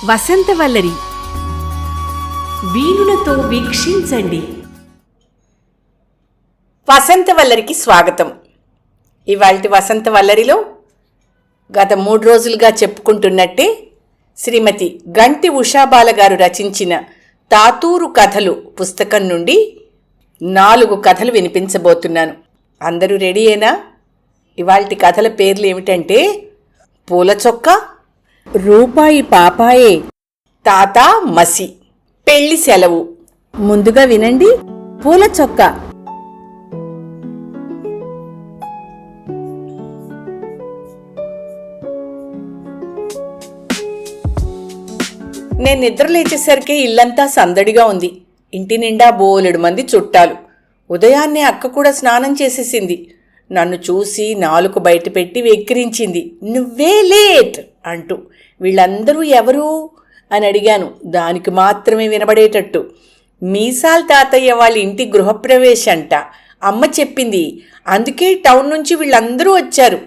వసంతవల్లరి వీణులతో వీక్షించండి. వసంతవల్లరికి స్వాగతం. ఇవాల్టి వసంతవల్లరిలో గత 3 రోజులుగా చెప్పుకుంటున్నట్టే శ్రీమతి గంటి ఉషాబాల గారు రచించిన తాతూరు కథలు పుస్తకం నుండి 4 కథలు వినిపించబోతున్నాను. అందరూ రెడీయేనా? ఇవాల్టి కథల పేర్లు ఏమిటంటే పూల చొక్క, రూపాయి పాపాయే, తాత మసి, పెళ్లి సెలవు. ముందుగా వినండి పూల చొక్క. నేను నిద్ర లేచేసరికి ఇల్లంతా సందడిగా ఉంది. ఇంటి నిండా బోలెడు మంది చుట్టాలు. ఉదయాన్నే అక్క కూడా స్నానం చేసేసింది. నన్ను చూసి నాలుక బయటపెట్టి వెక్కిరించింది, నువ్వే లేట్ అంటూ. వీళ్ళందరూ ఎవరు అని అడిగాను, దానికి మాత్రమే వినబడేటట్టు. మీసాల్ తాతయ్య వాళ్ళ ఇంటి గృహప్రవేశంట, అమ్మ చెప్పింది. అందుకే టౌన్ నుంచి వీళ్ళందరూ వచ్చారు.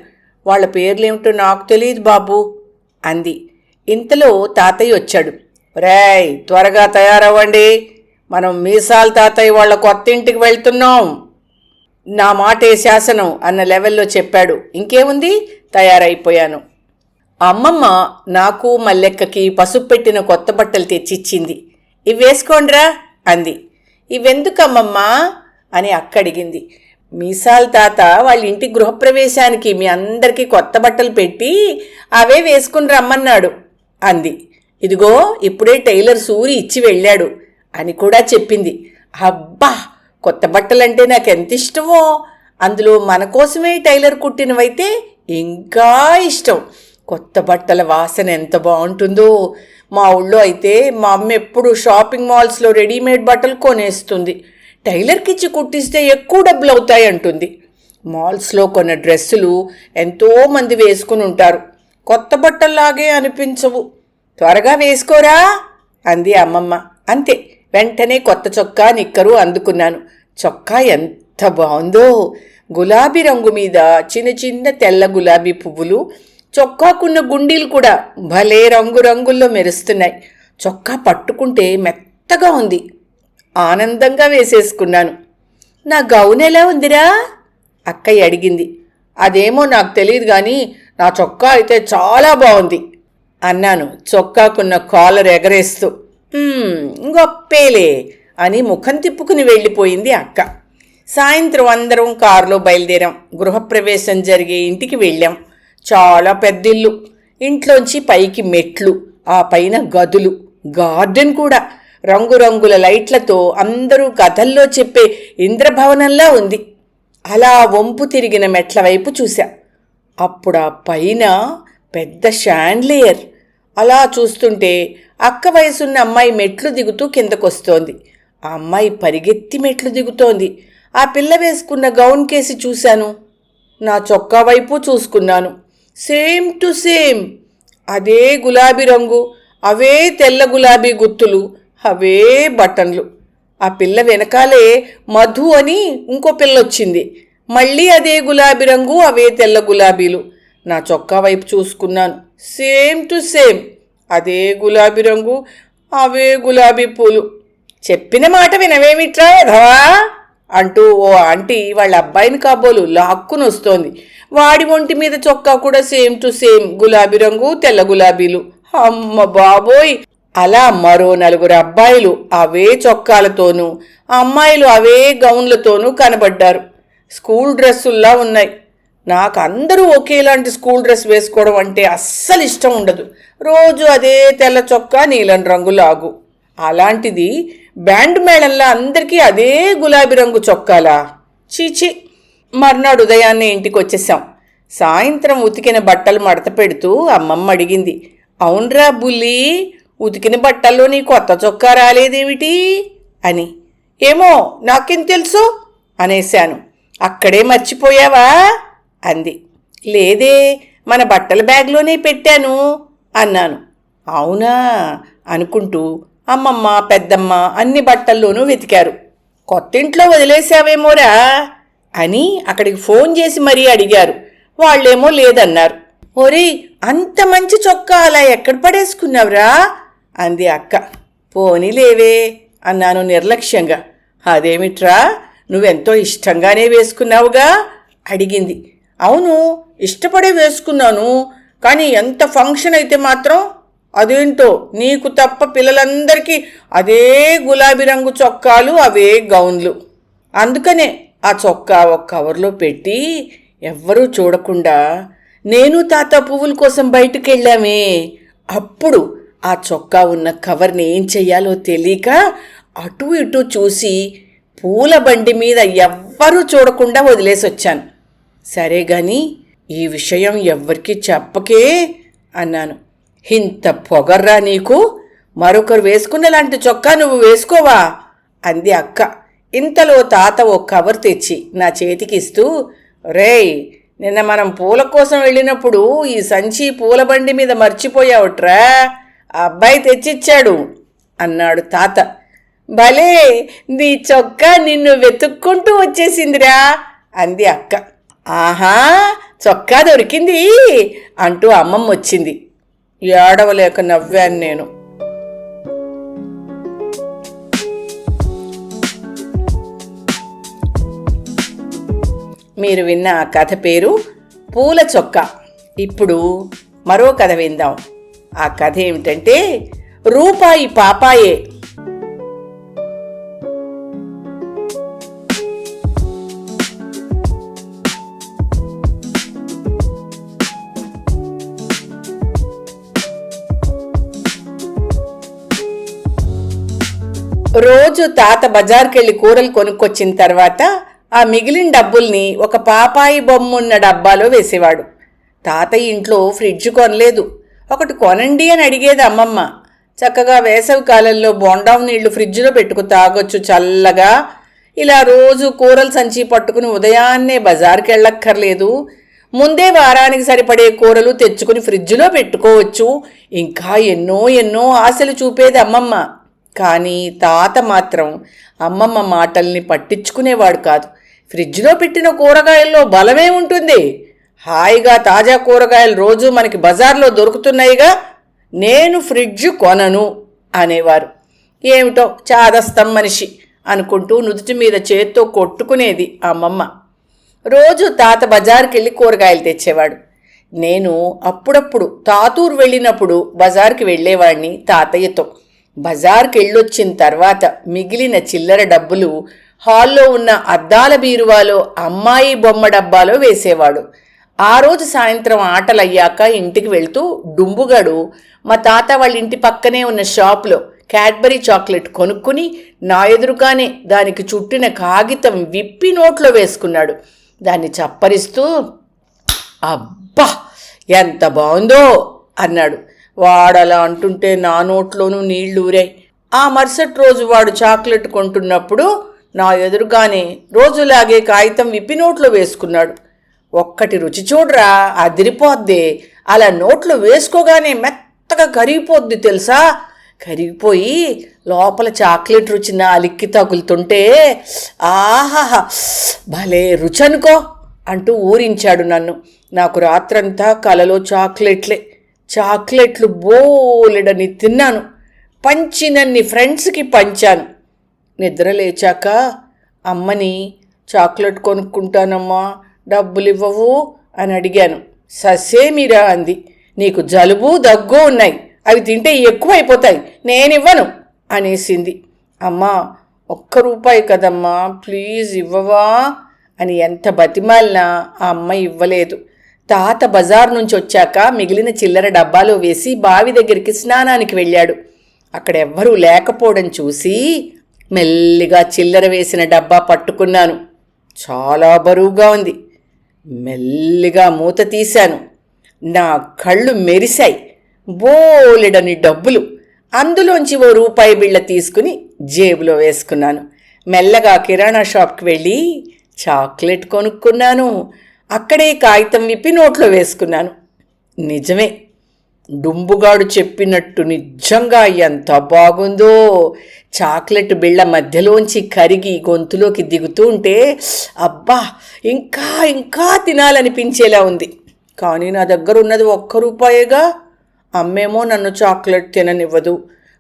వాళ్ళ పేర్లేమిటో నాకు తెలియదు బాబు అంది. ఇంతలో తాతయ్య వచ్చాడు. రేయ్, త్వరగా తయారవ్వండి, మనం మీసాల్ తాతయ్య వాళ్ళ కొత్త ఇంటికి వెళ్తున్నాం. నా మాటే శాసనం అన్న లెవెల్లో చెప్పాడు. ఇంకేముంది, తయారైపోయాను. అమ్మమ్మ నాకు మల్లెక్కకి పసుపు పెట్టిన కొత్త బట్టలు తెచ్చిచ్చింది. ఇవి వేసుకోండ్రా అంది. ఇవెందుకమ్మమ్మా అని అక్క అడిగింది. మీసాల్ తాత వాళ్ళ ఇంటి గృహప్రవేశానికి మీ అందరికీ కొత్త బట్టలు పెట్టి అవే వేసుకుని రమ్మన్నాడు అంది. ఇదిగో ఇప్పుడే టైలర్ సూరి ఇచ్చి వెళ్ళాడు అని కూడా చెప్పింది. అబ్బా, కొత్త బట్టలంటే నాకు ఎంత ఇష్టమో. అందులో మన కోసమే టైలర్ కుట్టినవైతే ఇంకా ఇష్టం. కొత్త బట్టల వాసన ఎంత బాగుంటుందో. మా ఊళ్ళో అయితే మా అమ్మ ఎప్పుడు షాపింగ్ మాల్స్లో రెడీమేడ్ బట్టలు కొనేస్తుంది. టైలర్కి ఇచ్చి కుట్టిస్తే ఎక్కువ డబ్బులు అవుతాయి అంటుంది. మాల్స్లో కొన్న డ్రెస్సులు ఎంతోమంది వేసుకుని ఉంటారు, కొత్త బట్టల్లాగే అనిపించవు. త్వరగా వేసుకోరా అంది అమ్మమ్మ. అంతే, వెంటనే కొత్త చొక్కా నిక్కరు అందుకున్నాను. చొక్కా ఎంత బాగుందో. గులాబీ రంగు మీద చిన్న చిన్న తెల్ల గులాబీ పువ్వులు, చొక్కాకున్న గుండీలు కూడా భలే రంగురంగుల్లో మెరుస్తున్నాయి. చొక్కా పట్టుకుంటే మెత్తగా ఉంది. ఆనందంగా వేసేసుకున్నాను. నా గౌన్ ఎలా ఉందిరా అక్కయ్య అడిగింది. అదేమో నాకు తెలియదు కానీ నా చొక్కా అయితే చాలా బాగుంది అన్నాను చొక్కాకున్న కాలర్ ఎగరేస్తూ. గొప్పేలే అని ముఖం తిప్పుకుని వెళ్ళిపోయింది అక్క. సాయంత్రం అందరం కారులో బయలుదేరాం. గృహప్రవేశం జరిగే ఇంటికి వెళ్ళాం. చాలా పెద్దిల్లు. ఇంట్లోంచి పైకి మెట్లు, ఆ పైన గదులు, గార్డెన్ కూడా. రంగురంగుల లైట్లతో అందరూ కథల్లో చెప్పే ఇంద్రభవనంలా ఉంది. అలా వంపు తిరిగిన మెట్ల వైపు చూశా. అప్పుడు ఆ పైన పెద్ద షాండ్లియర్. అలా చూస్తుంటే అక్క వయసున్న అమ్మాయి మెట్లు దిగుతూ కిందకొస్తోంది. ఆ అమ్మాయి పరిగెత్తి మెట్లు దిగుతోంది. ఆ పిల్ల వేసుకున్న గౌన్ కేసి చూశాను. నా చొక్కా వైపు చూసుకున్నాను. Same to same. అదే గులాబీ రంగు, అవే తెల్ల గులాబీ గుత్తులు, అవే బటన్లు. ఆ పిల్ల వెనకాలే మధు అని ఇంకో పిల్ల వచ్చింది. మళ్ళీ అదే గులాబీ రంగు, అవే తెల్ల గులాబీలు. నా చొక్కా వైపు చూసుకున్నాను. Same to same. అదే గులాబీ రంగు, అవే గులాబీ పూలు. చెప్పిన మాట వినవేమిట్రా ఎధవా అంటూ ఓ ఆంటీ వాళ్ళ అబ్బాయిని కాబోలు లాక్కుని వస్తోంది. వాడి ఒంటి మీద చొక్కా కూడా సేమ్ టు సేమ్, గులాబీ రంగు, తెల్ల గులాబీలు. అమ్మ బాబోయ్! అలా మరో 4 అబ్బాయిలు అవే చొక్కాలతోనూ, అమ్మాయిలు అవే గౌన్లతోనూ కనబడ్డారు. స్కూల్ డ్రెస్సుల్లా ఉన్నాయి. నాకు అందరూ ఒకేలాంటి స్కూల్ డ్రెస్ వేసుకోవడం అంటే అస్సలు ఇష్టం ఉండదు. రోజు అదే తెల్ల చొక్కా, నీలం రంగు లాగు. అలాంటిది బ్యాండ్ మేళంలా అందరికీ అదే గులాబీ రంగు చొక్కాలా? చీచి. మర్నాడు ఉదయాన్నే ఇంటికి వచ్చేసాం. సాయంత్రం ఉతికిన బట్టలు మడత పెడుతూ అమ్మమ్మ అడిగింది, అవునరా బుల్లి, ఉతికిన బట్టల్లో నీ కొత్త చొక్కా రాలేదేమిటి అని. ఏమో, నాకేం తెలుసు అనేశాను. అక్కడే మర్చిపోయావా అంది. లేదే, మన బట్టల బ్యాగ్లోనే పెట్టాను అన్నాను. అవునా అనుకుంటూ అమ్మమ్మ పెద్దమ్మ అన్ని బట్టల్లోనూ వెతికారు. కొత్తింట్లో వదిలేసావేమోరా అని అక్కడికి ఫోన్ చేసి మరీ అడిగారు. వాళ్ళేమో లేదన్నారు. ఒరే, అంత మంచి చొక్కా అలా ఎక్కడ పడేసుకున్నావురా అంది అక్క. పోనీలేవే అన్నాను నిర్లక్ష్యంగా. అదేమిట్రా, నువ్వెంతో ఇష్టంగానే వేసుకున్నావుగా అడిగింది. అవును, ఇష్టపడే వేసుకున్నాను, కానీ ఎంత ఫంక్షన్ అయితే మాత్రం అదేంటో నీకు తప్ప పిల్లలందరికీ అదే గులాబీ రంగు చొక్కాలు, అవే గౌన్లు. అందుకనే ఆ చొక్కా ఒక కవర్లో పెట్టి ఎవ్వరూ చూడకుండా నేను తాత పువ్వుల కోసం బయటకెళ్ళామే. అప్పుడు ఆ చొక్కా ఉన్న కవర్ని ఏం చెయ్యాలో తెలియక అటూ ఇటూ చూసి పూల బండి మీద ఎవ్వరూ చూడకుండా వదిలేసి వచ్చాను. సరే గాని ఈ విషయం ఎవ్వరికీ చెప్పకే అన్నాను. ఇంత పొగర్రా నీకు, మరొకరు వేసుకున్నలాంటి చొక్కా నువ్వు వేసుకోవా అంది అక్క. ఇంతలో తాత ఓ కవర్ తెచ్చి నా చేతికిస్తూ, రేయ్, నిన్న మనం పూల కోసం వెళ్ళినప్పుడు ఈ సంచి పూల బండి మీద మర్చిపోయావుట్రా, ఆ అబ్బాయి తెచ్చిచ్చాడు అన్నాడు తాత. భలే, నీ చొక్కా నిన్ను వెతుక్కుంటూ వచ్చేసిందిరా అంది అక్క. ఆహా, చొక్కా దొరికింది అంటూ అమ్మమ్మ వచ్చింది. ఏడవలేక నవ్వాను నేను. మీరు విన్న ఆ కథ పేరు పూల చొక్కా. ఇప్పుడు మరో కథ విందాం. ఆ కథ ఏమిటంటే రూపాయి పాపాయే. రోజు తాత బజార్కెళ్ళి కూరలు కొనుక్కొచ్చిన తర్వాత ఆ మిగిలిన డబ్బుల్ని ఒక పాపాయి బొమ్మున్న డబ్బాలో వేసేవాడు. తాతయ్య ఇంట్లో ఫ్రిడ్జ్ కొనలేదు. ఒకటి కొనండి అని అడిగేది అమ్మమ్మ. చక్కగా వేసవి కాలంలో బొండాం నీళ్లు ఫ్రిడ్జ్లో పెట్టుకు తాగొచ్చు చల్లగా. ఇలా రోజు కూరల సంచి పట్టుకుని ఉదయాన్నే బజార్కి వెళ్ళక్కర్లేదు. ముందే వారానికి సరిపడే కూరలు తెచ్చుకుని ఫ్రిడ్జ్లో పెట్టుకోవచ్చు. ఇంకా ఎన్నో ఎన్నో ఆశలు చూపేది అమ్మమ్మ. కానీ తాత మాత్రం అమ్మమ్మ మాటల్ని పట్టించుకునేవాడు కాదు. ఫ్రిడ్జ్లో పెట్టిన కూరగాయల్లో బలమే ఉంటుంది, హాయిగా తాజా కూరగాయలు రోజు మనకి బజార్లో దొరుకుతున్నాయిగా, నేను ఫ్రిడ్జ్ కొనను అనేవారు. ఏమిటో చాదస్తం మనిషి అనుకుంటూ నుదుటి మీద చేత్తో కొట్టుకునేది అమ్మమ్మ. రోజు తాత బజార్కి వెళ్ళి కూరగాయలు తెచ్చేవాడు. నేను అప్పుడప్పుడు తాతూరు వెళ్ళినప్పుడు బజార్కి వెళ్ళేవాడిని తాతయ్యతో. బజార్కి వెళ్ళొచ్చిన తర్వాత మిగిలిన చిల్లర డబ్బులు హాల్లో ఉన్న అద్దాల బీరువాలో అమ్మాయి బొమ్మ డబ్బాలో వేసేవాడు. ఆ రోజు సాయంత్రం ఆటలయ్యాక ఇంటికి వెళ్తూ డుంబుగాడు మా తాత వాళ్ళ ఇంటి పక్కనే ఉన్న షాప్లో క్యాడ్బరీ చాక్లెట్ కొనుక్కుని నా ఎదురుగానే దానికి చుట్టిన కాగితం విప్పి నోట్లో వేసుకున్నాడు. దాన్ని చప్పరిస్తూ, అబ్బా ఎంత బాగుందో అన్నాడు. వాడలా అంటుంటే నా నోట్లోనూ నీళ్లూరాయి. ఆ మరుసటి రోజు వాడు చాక్లెట్ కొంటున్నప్పుడు నా ఎదురుగానే రోజులాగే కాగితం విప్పి నోట్లో వేసుకున్నాడు. ఒక్కటి రుచి చూడరా, అదిరిపోద్ది. అలా నోట్లో వేసుకోగానే మెత్తగా కరిగిపోద్ది తెలుసా. కరిగిపోయి లోపల చాక్లెట్ రుచి నాలిక్కి తగులుతుంటే ఆహాహా భలే రుచి అనుకో అంటూ ఊరించాడు నన్ను. నాకు రాత్రంతా కలలో చాక్లెట్లు బోలెడని తిన్నాను. పంచినన్ని ఫ్రెండ్స్కి పంచాను. నిద్ర లేచాక అమ్మని చాక్లెట్ కొనుక్కుంటానమ్మా, డబ్బులు ఇవ్వవు అని అడిగాను. ససేమిరా అంది. నీకు జలుబు దగ్గు ఉన్నాయి, అవి తింటే ఎక్కువైపోతాయి, నేనివ్వను అనేసింది. అమ్మా, ₹1 కదమ్మా, ప్లీజ్ ఇవ్వవా అని ఎంత బతిమాలినా ఆ అమ్మ ఇవ్వలేదు. తాత బజార్ నుంచి వచ్చాక మిగిలిన చిల్లర డబ్బాలో వేసి బావి దగ్గరికి స్నానానికి వెళ్ళాడు. అక్కడెవ్వరూ లేకపోవడం చూసి మెల్లిగా చిల్లర వేసిన డబ్బా పట్టుకున్నాను. చాలా బరువుగా ఉంది. మెల్లిగా మూత తీశాను. నా కళ్ళు మెరిశాయి. బోలెడని డబ్బులు. అందులోంచి ₹1 బిళ్ళ తీసుకుని జేబులో వేసుకున్నాను. మెల్లగా కిరాణా షాప్కి వెళ్ళి చాక్లెట్ కొనుక్కున్నాను. అక్కడే కాగితం విప్పి నోట్లో వేసుకున్నాను. నిజమే, డుంబుగాడు చెప్పినట్టు నిజంగా ఎంత బాగుందో. చాక్లెట్ బిళ్ళ మధ్యలోంచి కరిగి గొంతులోకి దిగుతూ ఉంటే అబ్బా ఇంకా ఇంకా తినాలనిపించేలా ఉంది. కానీ నా దగ్గర ఉన్నది ₹1గా. అమ్మేమో నన్ను చాక్లెట్ తిననివ్వదు.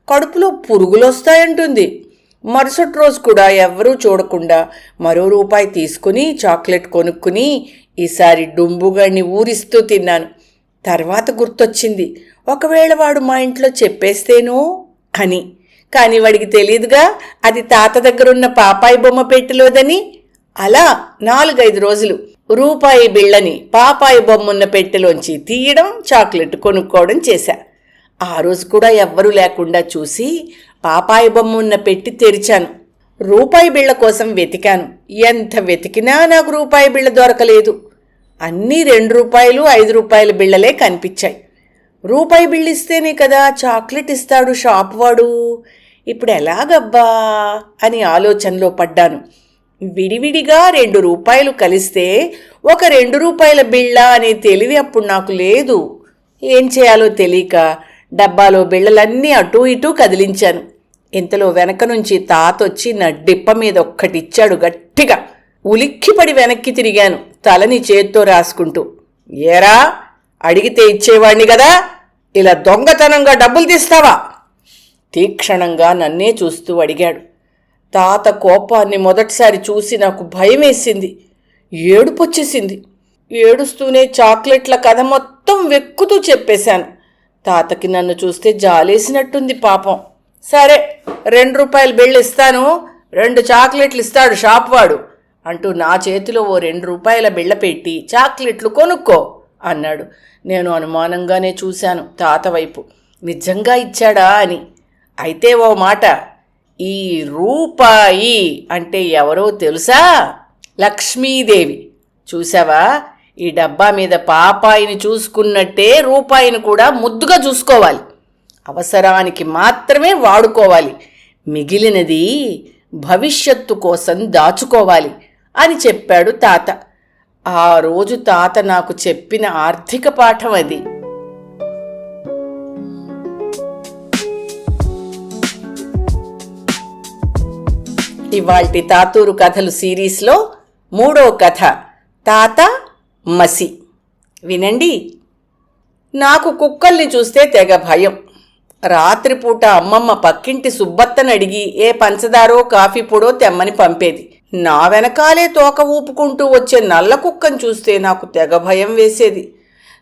కడుపులో పురుగులొస్తాయంటుంది. మరుసటి రోజు కూడా ఎవ్వరూ చూడకుండా మరో రూపాయి తీసుకుని చాక్లెట్ కొనుక్కుని ఈసారి డుంబుగాడిని ఊరిస్తూ తిన్నాను. తర్వాత గుర్తొచ్చింది, ఒకవేళ వాడు మా ఇంట్లో చెప్పేస్తేనో అని. కానీ వాడికి తెలియదుగా అది తాత దగ్గరున్న పాపాయి బొమ్మ పెట్టెలోదని. అలా 4-5 రోజులు రూపాయి బిళ్ళని పాపాయి బొమ్మున్న పెట్టెలోంచి తీయడం, చాక్లెట్ కొనుక్కోవడం చేశా. ఆ రోజు కూడా ఎవ్వరూ లేకుండా చూసి పాపాయి బొమ్మ ఉన్న పెట్టి తెరిచాను. రూపాయి బిళ్ళ కోసం వెతికాను. ఎంత వెతికినా నాకు రూపాయి బిళ్ళ దొరకలేదు. అన్నీ 2 రూపాయలు 5 రూపాయల బిళ్ళలే కనిపించాయి. రూపాయి బిళ్ళ ఇస్తేనే కదా చాక్లెట్ ఇస్తాడు షాప్ వాడు. ఇప్పుడు ఎలాగబ్బా అని ఆలోచనలో పడ్డాను. విడివిడిగా 2 రూపాయలు కలిస్తే ఒక 2 రూపాయల బిళ్ళ అనే తెలివి అప్పుడు నాకు లేదు. ఏం చేయాలో తెలియక డబ్బాలో బిళ్ళలన్నీ అటూ ఇటూ కదిలించాను. ఇంతలో వెనక నుంచి తాతొచ్చి నా డిప్ప మీద ఒక్కటిచ్చాడు గట్టిగా. ఉలిక్కిపడి వెనక్కి తిరిగాను, తలని చేత్తో రాసుకుంటూ. ఏరా, అడిగితే ఇచ్చేవాణ్ణి కదా, ఇలా దొంగతనంగా డబ్బులు తీస్తావా? తీక్షణంగా నన్నే చూస్తూ అడిగాడు. తాత కోపాన్ని మొదటిసారి చూసి నాకు భయమేసింది, ఏడుపొచ్చేసింది. ఏడుస్తూనే చాక్లెట్ల కథ మొత్తం వెక్కుతూ చెప్పేశాను. తాతకి నన్ను చూస్తే జాలేసినట్టుంది పాపం. సరే, 2 రూపాయల బిళ్ళ ఇస్తాను, 2 చాక్లెట్లు ఇస్తాడు షాప్ వాడు అంటూ నా చేతిలో ఓ 2 రూపాయల బిళ్ళ పెట్టి చాక్లెట్లు కొనుక్కో అన్నాడు. నేను అనుమానంగానే చూశాను తాత వైపు. నిజంగా ఇచ్చాడా అని. అయితే ఓ మాట, ఈ రూపాయి అంటే ఎవరో తెలుసా? లక్ష్మీదేవి. చూసావా, ఈ డబ్బా మీద పాపాయిని చూసుకున్నట్టే రూపాయిని కూడా ముద్దుగా చూసుకోవాలి. అవసరానికి మాత్రమే వాడుకోవాలి, మిగిలినది భవిష్యత్తు కోసం దాచుకోవాలి అని చెప్పాడు తాత. ఆ రోజు తాత నాకు చెప్పిన ఆర్థిక పాఠం అది. ఇవాల్టి తాతూరు కథలు సిరీస్లో 3వ కథ, తాత మసి. వినండి. నాకు కుక్కల్ని చూస్తే తెగ భయం. రాత్రిపూట అమ్మమ్మ పక్కింటి సుబ్బత్తని అడిగి ఏ పంచదారో కాఫీ పొడో తెమ్మని పంపేది. నా వెనకాలే తోక ఊపుకుంటూ వచ్చే నల్ల కుక్కను చూస్తే నాకు తెగ భయం వేసేది.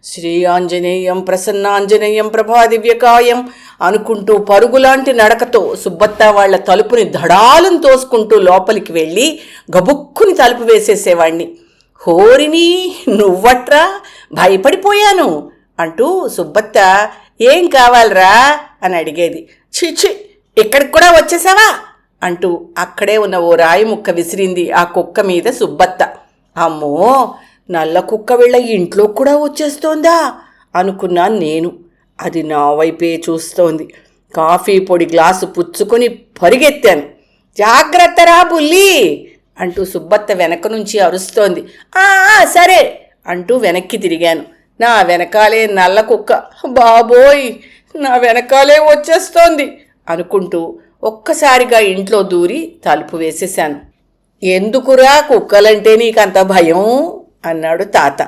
శ్రీ ఆంజనేయం ప్రసన్నాంజనేయం ప్రభాదివ్యకాయం అనుకుంటూ పరుగులాంటి నడకతో సుబ్బత్త వాళ్ల తలుపుని ధడాలను తోసుకుంటూ లోపలికి వెళ్ళి గబుక్కుని తలుపు వేసేసేవాణ్ణి. హోరిని, నువ్వట్రా, భయపడిపోయాను అంటూ సుబ్బత్త ఏం కావాలరా అని అడిగేది. చిచి, ఇక్కడికి కూడా వచ్చేసావా అంటూ అక్కడే ఉన్న ఓ రాయి ముక్క విసిరింది ఆ కుక్క మీద సుబ్బత్త. అమ్మో, నల్ల కుక్క వీళ్ళ ఇంట్లో కూడా వచ్చేస్తోందా అనుకున్నాను నేను. అది నా వైపే చూస్తోంది. కాఫీ పొడి గ్లాసు పుచ్చుకొని పరిగెత్తాను. జాగ్రత్తరా బుల్లి అంటూ సుబ్బత్త వెనక నుంచి అరుస్తోంది. సరే అంటూ వెనక్కి తిరిగాను. నా వెనకాలే నల్ల కుక్క. బాబోయ్, నా వెనకాలే వచ్చేస్తోంది అనుకుంటూ ఒక్కసారిగా ఇంట్లో దూరి తలుపు వేసేశాను. ఎందుకురా కుక్కలంటే నీకంత భయం అన్నాడు తాత.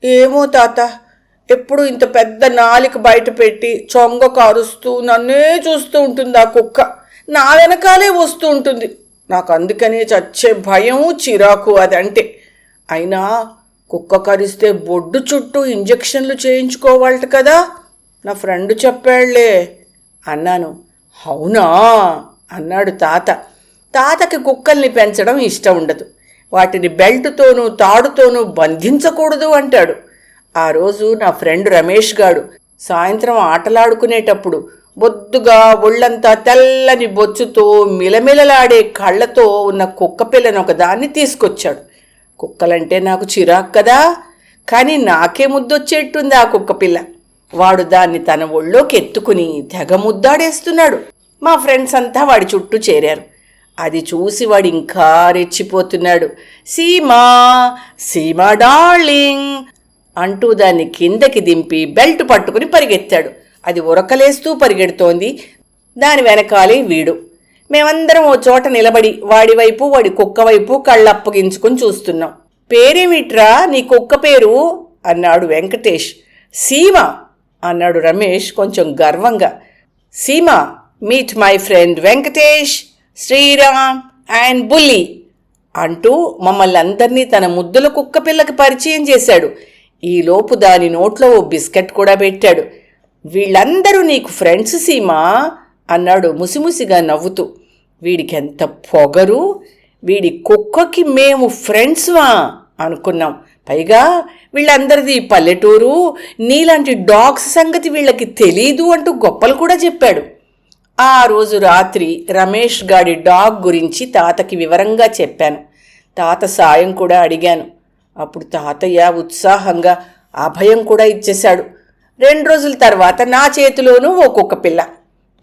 ఏమో తాత, ఎప్పుడు ఇంత పెద్ద నాలిక బయట పెట్టి చొంగ కారుస్తూ నన్నే చూస్తూ ఉంటుంది ఆ కుక్క. నా వెనకాలే వస్తూ ఉంటుంది. నాకు అందుకనే చచ్చే భయం, చిరాకు అదంటే. అయినా కుక్క కరిస్తే బొడ్డు చుట్టూ ఇంజెక్షన్లు చేయించుకోవాలట కదా, నా ఫ్రెండ్ చెప్పాళ్లే అన్నాను. అవునా అన్నాడు తాత. తాతకి కుక్కల్ని పెంచడం ఇష్టం ఉండదు. వాటిని బెల్టుతోనూ తాడుతోనూ బంధించకూడదు అంటాడు. ఆ రోజు నా ఫ్రెండ్ రమేష్ గాడు సాయంత్రం ఆటలాడుకునేటప్పుడు బొద్దుగా ఒళ్ళంతా తెల్లని బొచ్చుతో మిలమిలలాడే కళ్ళతో ఉన్న కుక్క పిల్లని ఒకదాన్ని తీసుకొచ్చాడు. కుక్కలంటే నాకు చిరాకు కదా, కానీ నాకే ముద్దొచ్చేట్టుంది ఆ కుక్క పిల్ల. వాడు దాన్ని తన ఒళ్ళోకి ఎత్తుకుని తెగ ముద్దాడేస్తున్నాడు. మా ఫ్రెండ్స్ అంతా వాడి చుట్టూ చేరారు. అది చూసి వాడు ఇంకా రెచ్చిపోతున్నాడు. సీమా, సీమా డార్లింగ్ అంటూ దాన్ని కిందకి దింపి బెల్ట్ పట్టుకుని పరిగెత్తాడు. అది ఉరకలేస్తూ పరిగెడుతోంది. దాని వెనకాలే వీడు. మేమందరం ఓ చోట నిలబడి వాడి వైపు వాడి కుక్క వైపు కళ్ళప్పగించుకుని చూస్తున్నాం. పేరేమిట్రా నీ కుక్క పేరు అన్నాడు వెంకటేష్. సీమ అన్నాడు రమేష్ కొంచెం గర్వంగా. Seema meet my friend Venkatesh, Sriram and Bulli అంటూ మమ్మల్ని అందరినీ తన ముద్దుల కుక్క పిల్లకి పరిచయం చేశాడు. ఈలోపు దాని నోట్లో ఓ బిస్కెట్ కూడా పెట్టాడు. వీళ్ళందరూ నీకు ఫ్రెండ్స్ సీమా అన్నాడు ముసిముసిగా నవ్వుతూ. వీడికెంత పొగరు, వీడి కుక్కకి మేము ఫ్రెండ్స్వా అనుకున్నాం. పైగా వీళ్ళందరిది పల్లెటూరు, నీలాంటి డాగ్స్ సంగతి వీళ్ళకి తెలీదు అంటూ గొప్పలు కూడా చెప్పాడు. ఆ రోజు రాత్రి రమేష్ గాడి డాగ్ గురించి తాతకి వివరంగా చెప్పాను. తాత సాయం కూడా అడిగాను. అప్పుడు తాతయ్య ఉత్సాహంగా అభయం కూడా ఇచ్చేశాడు. 2 రోజుల తర్వాత నా చేతిలోనూ ఓ కుక్క పిల్ల,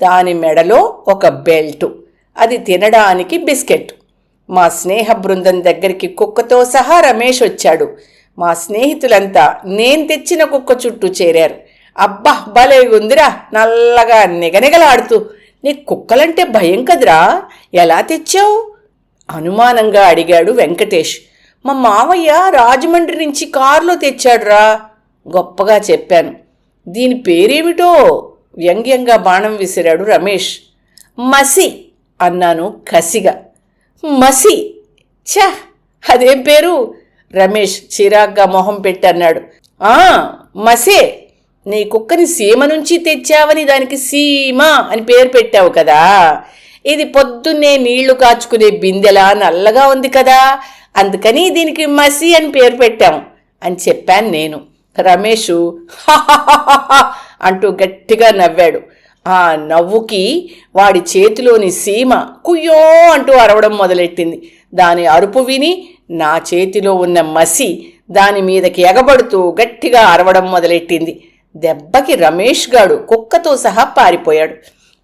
దాని మెడలో ఒక బెల్టు, అది తినడానికి బిస్కెట్. మా స్నేహ బృందం దగ్గరికి కుక్కతో సహా రమేష్ వచ్చాడు. మా స్నేహితులంతా నేను తెచ్చిన కుక్క చుట్టూ చేరారు. అబ్బా భలే ఉందిరా, నల్లగా నిగనిగలాడుతూ. నీ కుక్కలంటే భయం కదరా, ఎలా తెచ్చావు అనుమానంగా అడిగాడు వెంకటేష్. మా మావయ్య రాజమండ్రి నుంచి కారులో తెచ్చాడురా గొప్పగా చెప్పాను. దీని పేరేమిటో వ్యంగ్యంగా బాణం విసిరాడు రమేష్. మసి అన్నాను కసిగా. మసి? ఛ, అదేం పేరు? రమేష్ చిరాగ్గా మొహం పెట్టన్నాడు. మసే, నీ కుక్కని సీమ నుంచి తెచ్చావని దానికి సీమ అని పేరు పెట్టావు కదా. ఇది పొద్దున్నే నీళ్లు కాచుకునే బిందెలా నల్లగా ఉంది కదా, అందుకని దీనికి మసి అని పేరు పెట్టాం అని చెప్పాను నేను. రమేషు అంటూ గట్టిగా నవ్వాడు. ఆ నవ్వుకి వాడి చేతిలోని సీమ కుయ్యో అంటూ అరవడం మొదలెట్టింది. దాని అరుపు విని నా చేతిలో ఉన్న మసి దాని మీదకి ఎగబడుతూ గట్టిగా అరవడం మొదలెట్టింది. దెబ్బకి రమేష్ గాడు కుక్కతో సహా పారిపోయాడు.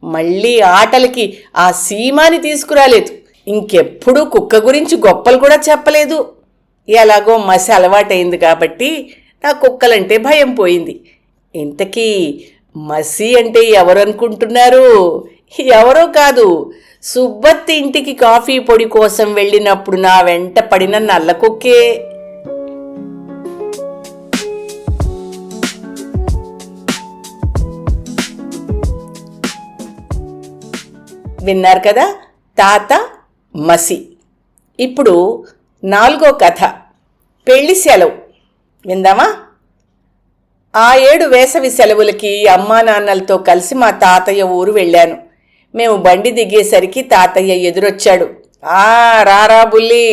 మళ్ళీ ఆటలకి ఆ సీమాని తీసుకురాలేదు. ఇంకెప్పుడూ కుక్క గురించి గొప్పలు కూడా చెప్పలేదు. ఎలాగో మసి అలవాటైంది కాబట్టి నా కుక్కలంటే భయం పోయింది. ఇంతకీ మసి అంటే ఎవరనుకుంటున్నారు? ఎవరో కాదు, సుబ్బత్తి ఇంటికి కాఫీ పొడి కోసం వెళ్ళినప్పుడు నా వెంట పడిన నల్ల కుక్కే. విన్నారు కదా, తాత మసి. ఇప్పుడు 4వ కథ, పెళ్లి సెలవు విందామా? ఆ 7 వేసవి సెలవులకి అమ్మా నాన్నలతో కలిసి మా తాతయ్య ఊరు వెళ్ళాను. మేము బండి దిగేసరికి తాతయ్య ఎదురొచ్చాడు. రారా బుల్లి,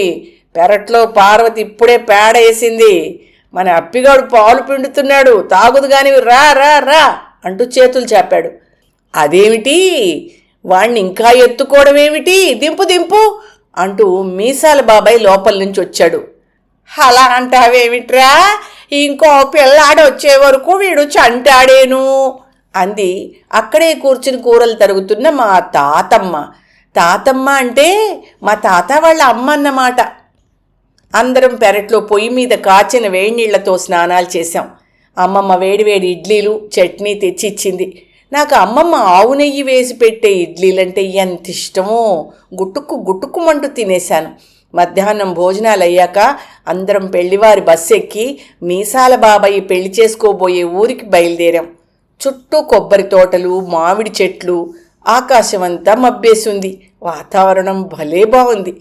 పెరట్లో పార్వతి ఇప్పుడే పేడ వేసింది, మన అప్పిగాడు పాలు పిండుతున్నాడు, తాగుదు గాని రా రా రా అంటూ చేతులు చాపాడు. అదేమిటి, వాణ్ణి ఇంకా ఎత్తుకోవడమేమిటి, దింపు దింపు అంటూ మీసాల బాబాయ్ లోపల నుంచి వచ్చాడు. అలా అంటావేమిట్రా, ఇంకో పిల్లాడు వచ్చే వరకు వీడు చంటాడేను అంది అక్కడే కూర్చుని కూరలు తరుగుతున్న మా తాతమ్మ. తాతమ్మ అంటే మా తాత వాళ్ళ అమ్మ అన్నమాట. అందరం పెరట్లో పొయ్యి మీద కాచిన వేడినీళ్లతో స్నానాలు చేశాం. అమ్మమ్మ వేడివేడి ఇడ్లీలు చట్నీ తెచ్చిచ్చింది. నాకు అమ్మమ్మ ఆవు నెయ్యి వేసి పెట్టే ఇడ్లీలంటే ఎంత ఇష్టమో గుట్టుక్కు గుట్టుక్కుమంటూ తినేశాను. మధ్యాహ్నం భోజనాలు అయ్యాక అందరం పెళ్లివారి బస్సు ఎక్కి మీసాల బాబాయి పెళ్లి చేసుకోబోయే ఊరికి బయలుదేరాం. చుట్టూ కొబ్బరి తోటలు, మామిడి చెట్లు, ఆకాశమంతా మబ్బేసింది. వాతావరణం భలే బాగుంది.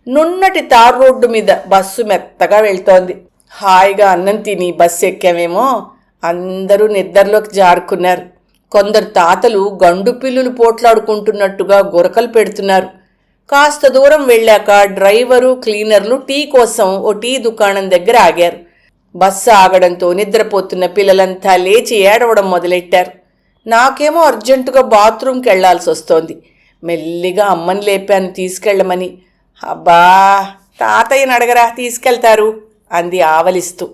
నున్నటి తార్ రోడ్డు మీద బస్సు మెత్తగా వెళ్తోంది. హాయిగా అన్నం తిని బస్సు ఎక్కామేమో అందరూ నిద్రలోకి జారుకున్నారు. కొందరు తాతలు గండు పిల్లులు పోట్లాడుకుంటున్నట్టుగా గురకలు పెడుతున్నారు. కాస్త దూరం వెళ్ళాక డ్రైవరు, క్లీనర్లు టీ కోసం ఓ టీ దుకాణం దగ్గర ఆగారు. బస్సు ఆగడంతో నిద్రపోతున్న పిల్లలంతా లేచి ఏడవడం మొదలెట్టారు. నాకేమో అర్జెంటుగా బాత్రూంకి వెళ్లాల్సి వస్తోంది. మెల్లిగా అమ్మని లేపాను తీసుకెళ్లమని. అబ్బా, తాతయ్యని అడగరా, తీసుకెళ్తారు అంది ఆవలిస్తూ.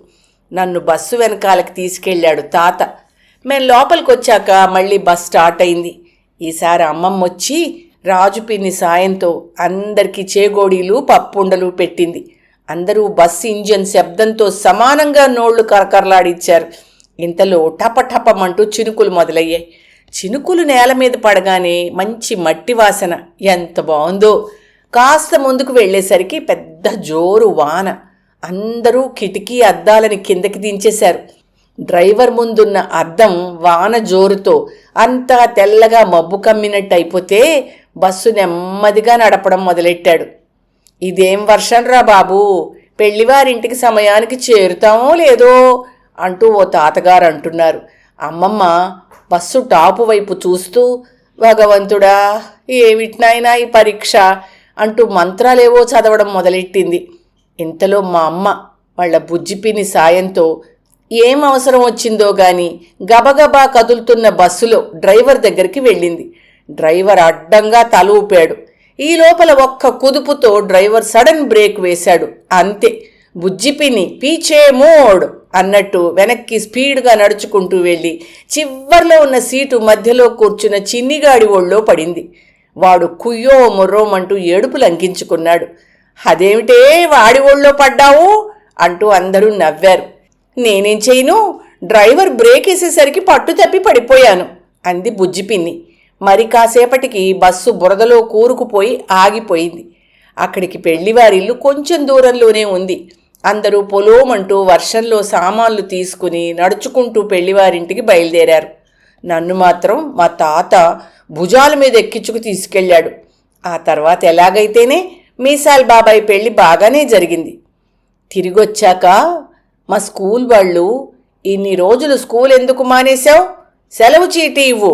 నన్ను బస్సు వెనకాలకి తీసుకెళ్లాడు తాత. మేం లోపలికి వచ్చాక మళ్ళీ బస్ స్టార్ట్ అయింది. ఈసారి అమ్మమ్మ వచ్చి రాజు పిన్ని సాయంతో అందరికీ చేగోడీలు, పప్పుండలు పెట్టింది. అందరూ బస్సు ఇంజన్ శబ్దంతో సమానంగా నోళ్లు కరకరలాడిచ్చారు. ఇంతలో టపటపమంటూ చినుకులు మొదలయ్యాయి. చినుకులు నేల మీద పడగానే మంచి మట్టి వాసన ఎంత బాగుందో. కాస్త ముందుకు వెళ్ళేసరికి పెద్ద జోరు వాన. అందరూ కిటికీ అద్దాలని కిందకి దించేశారు. డ్రైవర్ ముందున్న అద్దం వాన జోరుతో అంతా తెల్లగా మబ్బు కమ్మినట్టు అయిపోతే బస్సు నెమ్మదిగా నడపడం మొదలెట్టాడు. ఇదేం వర్షంరా బాబూ, పెళ్లివారింటికి సమయానికి చేరుతామో లేదో అంటూ ఓ తాతగారు అంటున్నారు. అమ్మమ్మ బస్సు టాపు వైపు చూస్తూ, భగవంతుడా ఏమిటినైనా ఈ పరీక్ష అంటూ మంత్రాలేవో చదవడం మొదలెట్టింది. ఇంతలో మా అమ్మ వాళ్ళ బుజ్జిపిని సాయంతో ఏం అవసరం వచ్చిందో గాని గబగబా కదులుతున్న బస్సులో డ్రైవర్ దగ్గరికి వెళ్ళింది. డ్రైవర్ అడ్డంగా తల ఊపాడు. ఈ లోపల ఒక్క కుదుపుతో డ్రైవర్ సడన్ బ్రేక్ వేశాడు. అంతే, బుజ్జిపిని పీచే మోడ్ అన్నట్టు వెనక్కి స్పీడ్గా నడుచుకుంటూ వెళ్ళి చివర్లో ఉన్న సీటు మధ్యలో కూర్చున్న చిన్నిగాడి ఒళ్ళో పడింది. వాడు కుయ్యో మొర్రోమంటూ ఏడుపు లంకించుకున్నాడు. అదేమిటే వాడి ఒళ్ళో పడ్డావు అంటూ అందరూ నవ్వారు. నేనేం చేయను, డ్రైవర్ బ్రేక్ వేసేసరికి పట్టు తప్పి పడిపోయాను అంది బుజ్జిపిన్ని. మరి కాసేపటికి బస్సు బురదలో కూరుకుపోయి ఆగిపోయింది. అక్కడికి పెళ్లివారిల్లు కొంచెం దూరంలోనే ఉంది. అందరూ పొలోమంటూ వర్షంలో సామాన్లు తీసుకుని నడుచుకుంటూ పెళ్లివారింటికి బయలుదేరారు. నన్ను మాత్రం మా తాత భుజాల మీద ఎక్కించుకు తీసుకెళ్ళాడు. ఆ తర్వాత ఎలాగైతేనే మీసాల్ బాబాయ్ పెళ్లి బాగానే జరిగింది. తిరిగొచ్చాక మా స్కూల్ వాళ్ళు, ఇన్ని రోజులు స్కూల్ ఎందుకు మానేశావు, సెలవు చీటీ ఇవ్వు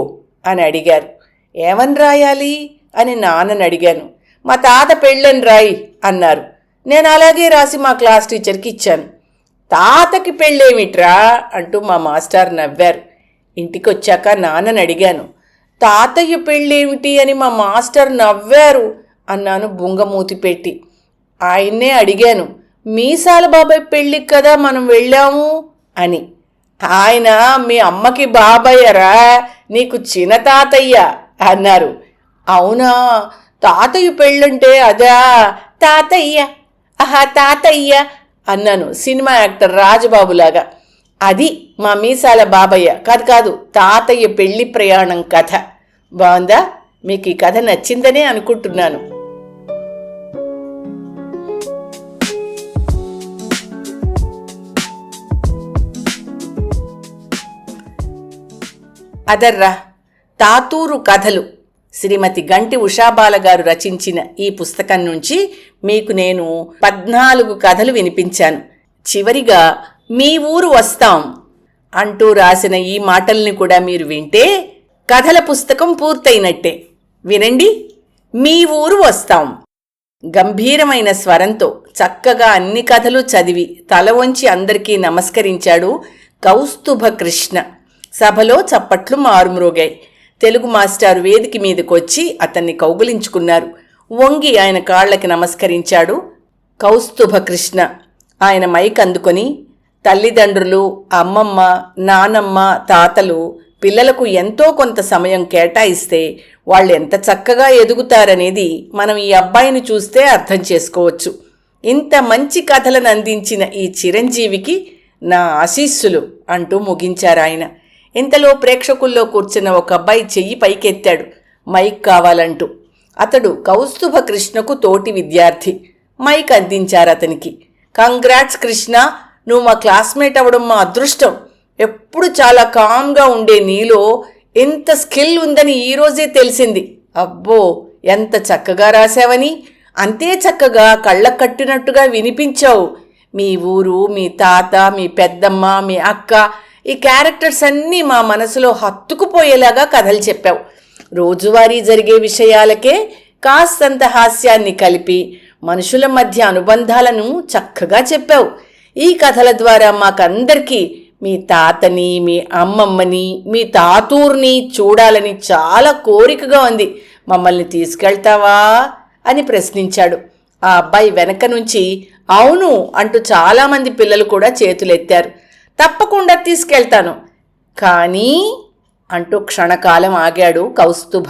అని అడిగారు. ఏమని రాయాలి అని నాన్నని అడిగాను. మా తాత పెళ్ళని రాయి అన్నారు. నేను అలాగే రాసి మా క్లాస్ టీచర్కి ఇచ్చాను. తాతకి పెళ్ళేమిట్రా అంటూ మా మాస్టర్ నవ్వారు. ఇంటికి వచ్చాక నాన్నని అడిగాను. తాతయ్య పెళ్ళేమిటి అని మా మాస్టర్ నవ్వారు అన్నాను బుంగమూతి పెట్టి. ఆయన్నే అడిగాను, మీసాల బాబాయ్ పెళ్ళికి కదా మనం వెళ్ళాము అని. ఆయన మీ అమ్మకి బాబాయ్యరా, నీకు చిన్న తాతయ్య అన్నారు. అవునా, తాతయ్య పెళ్ళంటే అదా, తాతయ్య ఆహా తాతయ్య అన్నాను సినిమా యాక్టర్ రాజబాబులాగా. అది మా మీసాల బాబయ్య కాదు తాతయ్య పెళ్లి ప్రయాణం కథ. బాగుందా? మీకు ఈ కథ నచ్చిందనే అనుకుంటున్నాను. అదర్రా తాతూరు కథలు శ్రీమతి గంటి ఉషాబాల గారు రచించిన ఈ పుస్తకం నుంచి మీకు నేను 14 కథలు వినిపించాను. చివరిగా మీ ఊరు వస్తాం అంటూ రాసిన ఈ మాటల్ని కూడా మీరు వింటే కథల పుస్తకం పూర్తయినట్టే. వినండి, మీ ఊరు వస్తాం. గంభీరమైన స్వరంతో చక్కగా అన్ని కథలు చదివి తల వంచి అందరికీ నమస్కరించాడు కౌస్తుభ కృష్ణ. సభలో చప్పట్లు మారుమ్రోగాయి. తెలుగు మాస్టారు వేదిక మీదకొచ్చి అతన్ని కౌగులించుకున్నారు. వంగి ఆయన కాళ్లకి నమస్కరించాడు కౌస్తుభ కృష్ణ. ఆయన మైక్ అందుకొని, తల్లిదండ్రులు, అమ్మమ్మ, నానమ్మ, తాతలు పిల్లలకు ఎంతో కొంత సమయం కేటాయిస్తే వాళ్ళు ఎంత చక్కగా ఎదుగుతారనేది మనం ఈ అబ్బాయిని చూస్తే అర్థం చేసుకోవచ్చు. ఇంత మంచి కథలను అందించిన ఈ చిరంజీవికి నా ఆశీస్సులు అంటూ ముగించారాయన. ఇంతలో ప్రేక్షకుల్లో కూర్చున్న ఒక అబ్బాయి చెయ్యి పైకెత్తాడు మైక్ కావాలంటూ. అతడు కౌస్తుభ కృష్ణకు తోటి విద్యార్థి. మైక్ అందించారు అతనికి. కంగ్రాట్స్ కృష్ణ, నువ్వు మా క్లాస్మేట్ అవ్వడం మా అదృష్టం. ఎప్పుడు చాలా కామ్గా ఉండే నీలో ఎంత స్కిల్ ఉందని ఈరోజే తెలిసింది. అబ్బో, ఎంత చక్కగా రాశావని, అంతే చక్కగా కళ్ళకు కట్టినట్టుగా వినిపించావు. మీ ఊరు, మీ తాత, మీ పెద్దమ్మ, మీ అక్క, ఈ క్యారెక్టర్స్ అన్నీ మా మనసులో హత్తుకుపోయేలాగా కథలు చెప్పావు. రోజువారీ జరిగే విషయాలకే కాస్తంత హాస్యాన్ని కలిపి మనుషుల మధ్య అనుబంధాలను చక్కగా చెప్పావు. ఈ కథల ద్వారా మాకందరికీ మీ తాతని, మీ అమ్మమ్మని, మీ తాతూర్ని చూడాలని చాలా కోరికగా ఉంది. మమ్మల్ని తీసుకెళ్తావా అని ప్రశ్నించాడు. ఆ అబ్బాయి వెనక నుంచి అవును అంటూ చాలామంది పిల్లలు కూడా చేతులెత్తారు. తప్పకుండా తీసుకెళ్తాను కానీ అంటూ క్షణకాలం ఆగాడు కౌస్తుభ.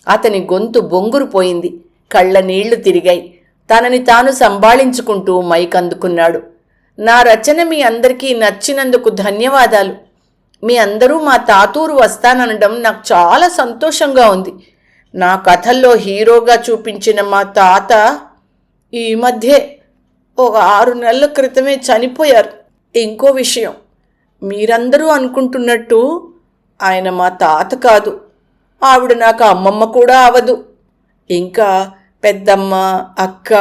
అతని గొంతు బొంగురు పోయింది. కళ్ళ నీళ్లు తిరిగాయి. తనని తాను సంభాళించుకుంటూ మైక్ అందుకున్నాడు. నా రచన మీ అందరికీ నచ్చినందుకు ధన్యవాదాలు. మీ అందరూ మా తాతూరు వస్తాననడం నాకు చాలా సంతోషంగా ఉంది. నా కథల్లో హీరోగా చూపించిన మా తాత ఈ మధ్యే ఒక 6 నెలల క్రితమే చనిపోయారు. ఇంకో విషయం, మీరందరూ అనుకుంటున్నట్టు ఆయన మా తాత కాదు. ఆవిడ నాకు అమ్మమ్మ కూడా అవదు. ఇంకా పెద్దమ్మ, అక్క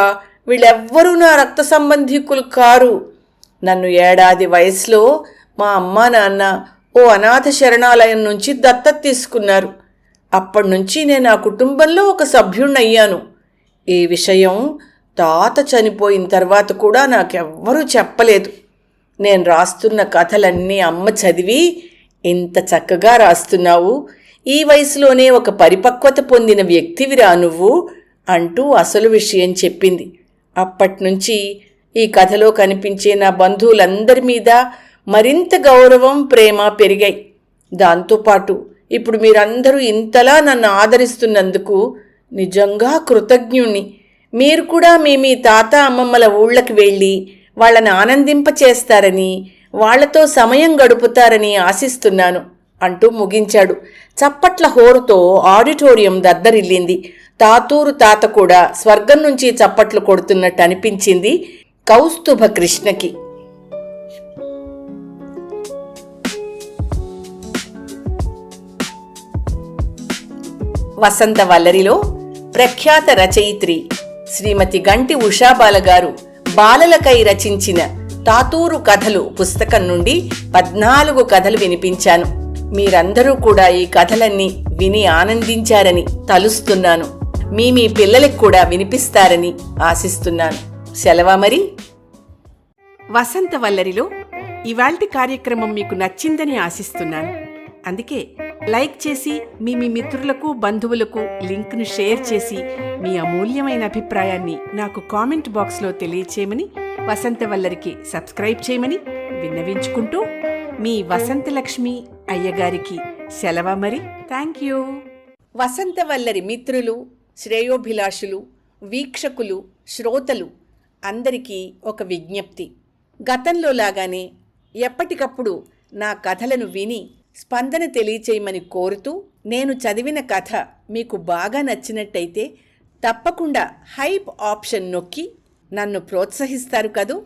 వీళ్ళెవ్వరూ నా రక్త సంబంధీకులు కారు. నన్ను ఏడాది వయసులో మా అమ్మా నాన్న ఓ అనాథ శరణాలయం నుంచి దత్తత తీసుకున్నారు. అప్పటినుంచి నేను ఆ కుటుంబంలో ఒక సభ్యుణ్ణయ్యాను. ఈ విషయం తాత చనిపోయిన తర్వాత కూడా నాకెవ్వరూ చెప్పలేదు. నేను రాస్తున్న కథలన్నీ అమ్మ చదివి, ఇంత చక్కగా రాస్తున్నావు, ఈ వయసులోనే ఒక పరిపక్వత పొందిన వ్యక్తివిరా నువ్వు అంటూ అసలు విషయం చెప్పింది. అప్పట్నుంచి ఈ కథలో కనిపించే నా బంధువులందరి మీద మరింత గౌరవం, ప్రేమ పెరిగాయి. దాంతోపాటు ఇప్పుడు మీరందరూ ఇంతలా నన్ను ఆదరిస్తున్నందుకు నిజంగా కృతజ్ఞుణ్ణి. మీరు కూడా మీ తాత అమ్మమ్మల ఊళ్ళకి వెళ్ళి వాళ్ళని ఆనందింపచేస్తారని, వాళ్లతో సమయం గడుపుతారని ఆశిస్తున్నాను అంటూ ముగించాడు. చప్పట్ల హోరుతో ఆడిటోరియం దద్దరిల్లింది. తాతూరు తాత కూడా స్వర్గం నుంచి చప్పట్లు కొడుతున్నట్టు అనిపించింది కౌస్తుభ కృష్ణకి. వసంత వల్లరిలో ప్రఖ్యాత రచయిత్రి శ్రీమతి గంటి ఉషాబాల గారు బాలలకై రచించిన తాతూరు కథలు పుస్తకం నుండి 14 కథలు వినిపించాను. మీరందరూ కూడా ఈ కథలన్నీ విని ఆనందించారని తలుస్తున్నాను. మీ పిల్లలకు కూడా వినిపిస్తారని ఆశిస్తున్నాను. సెలవా మరి. వసంత వల్లరిలో ఇవాల్టి కార్యక్రమం మీకు నచ్చిందని ఆశిస్తున్నాను. అందుకే లైక్ చేసి మీ మిత్రులకు, బంధువులకు లింక్ను షేర్ చేసి మీ అమూల్యమైన అభిప్రాయాన్ని నాకు కామెంట్ బాక్స్లో తెలియచేయమని, వసంత వల్లరికి సబ్స్క్రైబ్ చేయమని విన్నవించుకుంటూ మీ వసంతలక్ష్మి అయ్యగారికి సెలవా మరి. Thank you. వసంత వల్లరి మిత్రులు, శ్రేయోభిలాషులు, వీక్షకులు, శ్రోతలు అందరికీ ఒక విజ్ఞప్తి. గతంలో లాగానే ఎప్పటికప్పుడు నా కథలను విని స్పందన తెలియచేయమని కోరుతూ, నేను చదివిన కథ మీకు బాగా నచ్చినట్టయితే తప్పకుండా హైప్ ఆప్షన్ నొక్కి నన్ను ప్రోత్సహిస్తారు కదూ.